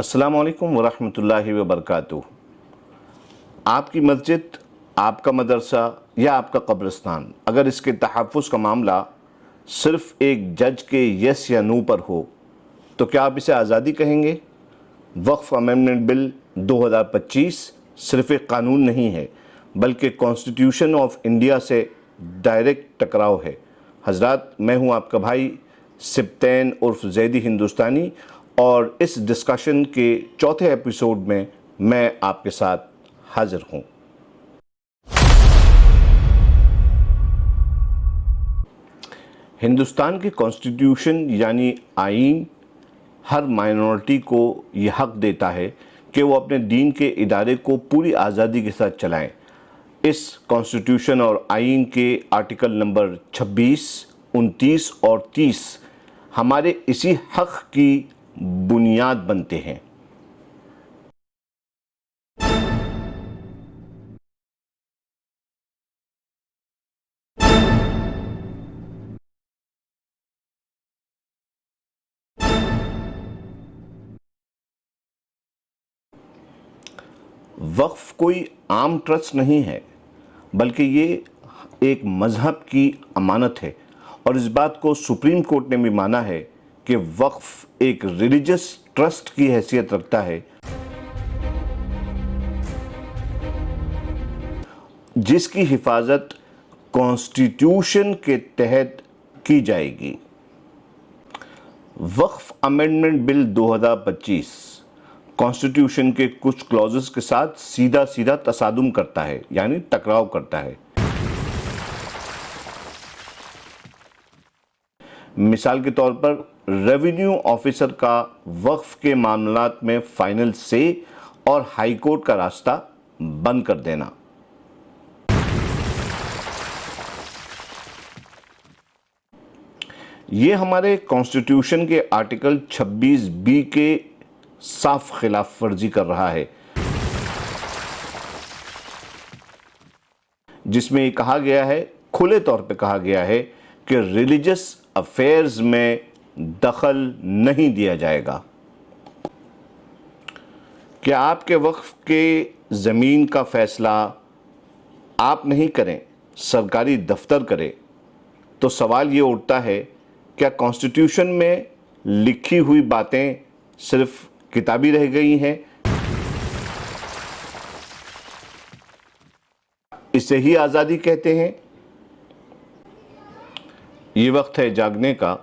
السلام علیکم ورحمۃ اللہ وبرکاتہ۔ آپ کی مسجد، آپ کا مدرسہ یا آپ کا قبرستان، اگر اس کے تحفظ کا معاملہ صرف ایک جج کے یس یا نو پر ہو تو کیا آپ اسے آزادی کہیں گے؟ وقف امینڈمنٹ بل 2025 صرف ایک قانون نہیں ہے بلکہ کانسٹیٹیوشن آف انڈیا سے ڈائریکٹ ٹکراؤ ہے۔ حضرات، میں ہوں آپ کا بھائی سبطین عرف زیدی ہندوستانی، اور اس ڈسکشن کے چوتھے ایپیسوڈ میں آپ کے ساتھ حاضر ہوں۔ ہندوستان کی کانسٹیٹیوشن یعنی آئین ہر مائنورٹی کو یہ حق دیتا ہے کہ وہ اپنے دین کے ادارے کو پوری آزادی کے ساتھ چلائیں۔ اس کانسٹیٹیوشن اور آئین کے آرٹیکل نمبر 26، 29 اور 30 ہمارے اسی حق کی بنیاد بنتے ہیں۔ وقف کوئی عام ٹرسٹ نہیں ہے بلکہ یہ ایک مذہب کی امانت ہے، اور اس بات کو سپریم کورٹ نے بھی مانا ہے کہ وقف ایک ریلیجس ٹرسٹ کی حیثیت رکھتا ہے جس کی حفاظت کانسٹیٹیوشن کے تحت کی جائے گی۔ وقف امینڈمنٹ بل 2025 کانسٹیٹیوشن کے کچھ کلوزز کے ساتھ سیدھا تصادم کرتا ہے، یعنی ٹکراؤ کرتا ہے۔ مثال کے طور پر ریونیو آفیسر کا وقف کے معاملات میں فائنل سے اور ہائی کورٹ کا راستہ بند کر دینا۔ یہ ہمارے کانسٹیٹیوشن کے آرٹیکل 26B کے صاف خلاف ورزی کر رہا ہے، جس میں یہ کہا گیا ہے، کھلے طور پہ کہا گیا ہے کہ ریلیجس افیئرز میں دخل نہیں دیا جائے گا۔ کیا آپ کے وقف کے زمین کا فیصلہ آپ نہیں کریں، سرکاری دفتر کرے، تو سوال یہ اٹھتا ہے، کیا کانسٹیٹیوشن میں لکھی ہوئی باتیں صرف کتابی رہ گئی ہیں؟ اسے ہی آزادی کہتے ہیں؟ یہ وقت ہے جاگنے کا۔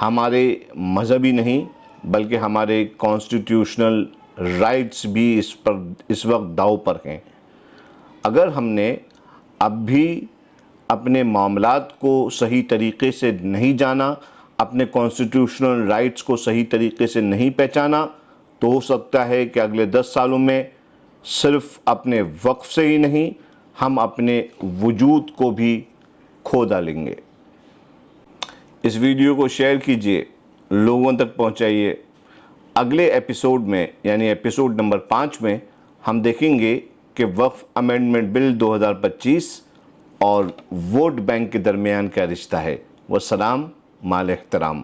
ہمارے مذہبی نہیں بلکہ ہمارے کانسٹیٹیوشنل رائٹس بھی اس وقت داؤ پر ہیں۔ اگر ہم نے اب بھی اپنے معاملات کو صحیح طریقے سے نہیں جانا، اپنے کانسٹیٹیوشنل رائٹس کو صحیح طریقے سے نہیں پہچانا، تو ہو سکتا ہے کہ اگلے 10 سالوں میں صرف اپنے وقف سے ہی نہیں، ہم اپنے وجود کو بھی کھو ڈالیں گے۔ اس ویڈیو کو شیئر کیجئے، لوگوں تک پہنچائیے۔ اگلے ایپیسوڈ میں یعنی ایپیسوڈ نمبر 5 میں ہم دیکھیں گے کہ وقف امینڈمنٹ بل 2025 اور ووٹ بینک کے درمیان کیا رشتہ ہے۔ والسلام، مع الاحترام۔